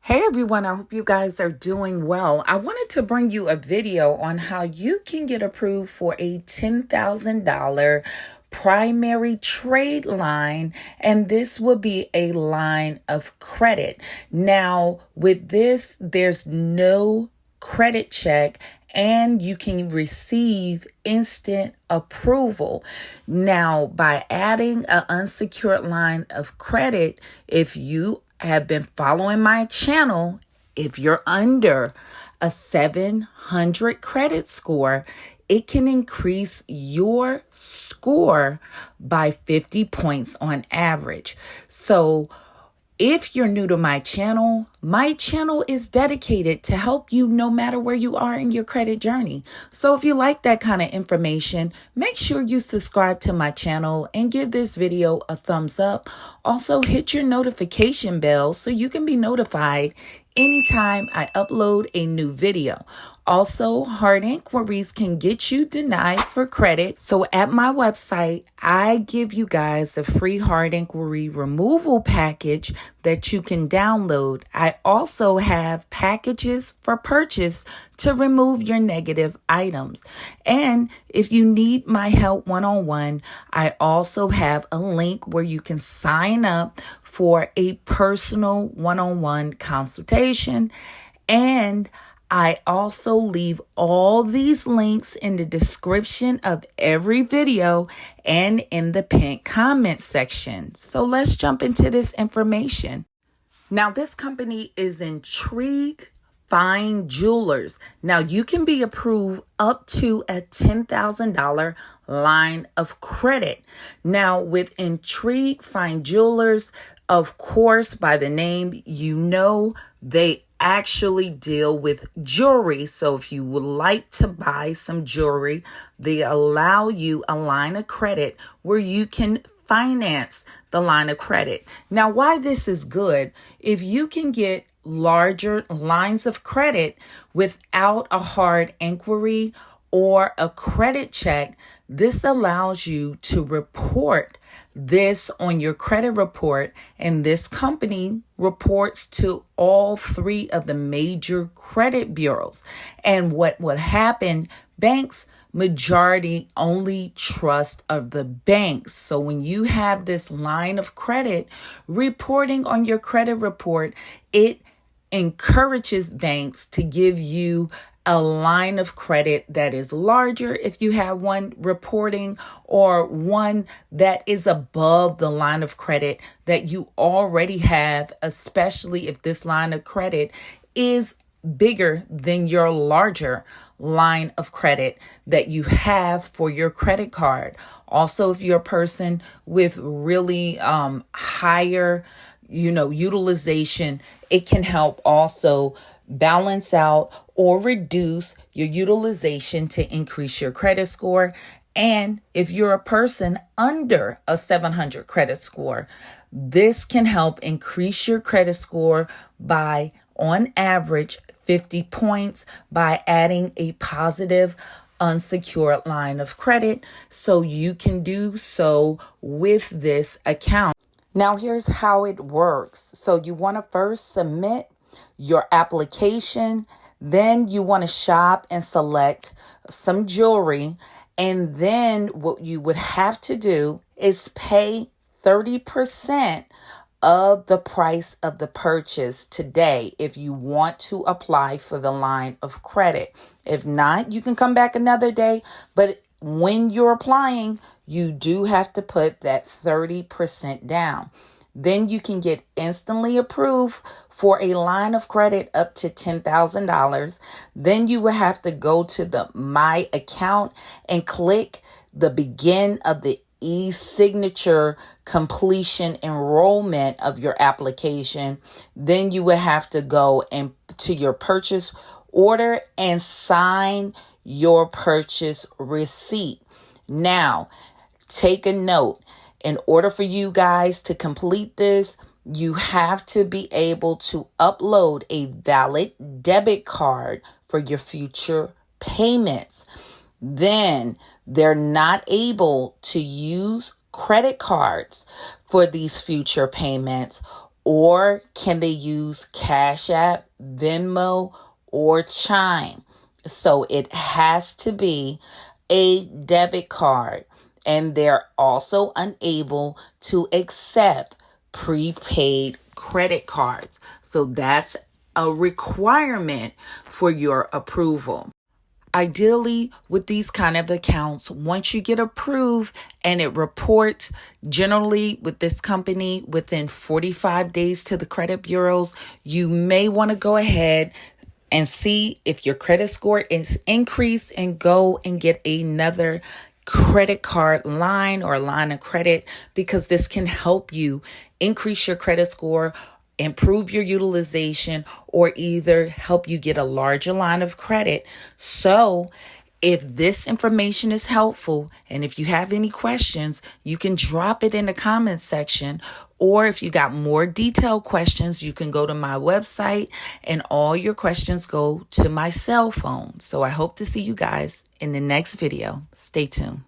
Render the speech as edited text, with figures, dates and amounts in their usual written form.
Hey everyone, I hope you guys are doing well. I wanted to bring you a video on how you can get approved for a $10,000 primary trade line, and this will be a line of credit. Now, with this, there's no credit check and you can receive instant approval. Now, by adding an unsecured line of credit, if you have been following my channel, if you're under a 700 credit score, it can increase your score by 50 points on average. So if you're new to my channel is dedicated to help you no matter where you are in your credit journey. So if you like that kind of information, make sure you subscribe to my channel and give this video a thumbs up. Also, hit your notification bell so you can be notified anytime I upload a new video. Also, hard inquiries can get you denied for credit. So at my website, I give you guys a free hard inquiry removal package that you can download. I also have packages for purchase to remove your negative items. And if you need my help one-on-one, I also have a link where you can sign up for a personal one-on-one consultation. And I also leave all these links in the description of every video and in the pinned comment section. So let's jump into this information. Now, this company is Intrigue Fine Jewelers. Now, you can be approved up to a $10,000 line of credit. Now, with Intrigue Fine Jewelers, of course, by the name, you know they actually deal with jewelry. So if you would like to buy some jewelry, they allow you a line of credit where you can finance the line of credit. Now, why this is good, if you can get larger lines of credit without a hard inquiry or a credit check, this allows you to report this on your credit report, and this company reports to all three of the major credit bureaus. And what would happen, banks majority only trust of the banks. So when you have this line of credit reporting on your credit report, it encourages banks to give you a line of credit that is larger if you have one reporting, or one that is above the line of credit that you already have, especially if this line of credit is bigger than your larger line of credit that you have for your credit card. Also, if you're a person with really higher utilization, it can help also balance out or reduce your utilization to increase your credit score. And if you're a person under a 700 credit score, this can help increase your credit score by, on average, 50 points by adding a positive unsecured line of credit. So you can do so with this account. Now, here's how it works. So you want to first submit your application, then you want to shop and select some jewelry, and then what you would have to do is pay 30% of the price of the purchase today if you want to apply for the line of credit. If not, you can come back another day, but when you're applying, you do have to put that 30% down. Then you can get instantly approved for a line of credit up to $10,000. Then you will have to go to the My Account and click the begin of the e-signature completion enrollment of your application. Then you will have to go and to your purchase order and sign your purchase receipt. Now, take a note. In order for you guys to complete this, you have to be able to upload a valid debit card for your future payments. Then they're not able to use credit cards for these future payments, Or can they use Cash App, Venmo, or Chime? So it has to be a debit card. And they're also unable to accept prepaid credit cards. So that's a requirement for your approval. Ideally, with these kind of accounts, once you get approved and it reports, generally with this company, within 45 days to the credit bureaus, you may want to go ahead and see if your credit score is increased and go and get another credit card line or line of credit, because this can help you increase your credit score, improve your utilization, or either help you get a larger line of credit. So if this information is helpful and if you have any questions, you can drop it in the comments section. Or if you got more detailed questions, you can go to my website and all your questions go to my cell phone. So I hope to see you guys in the next video. Stay tuned.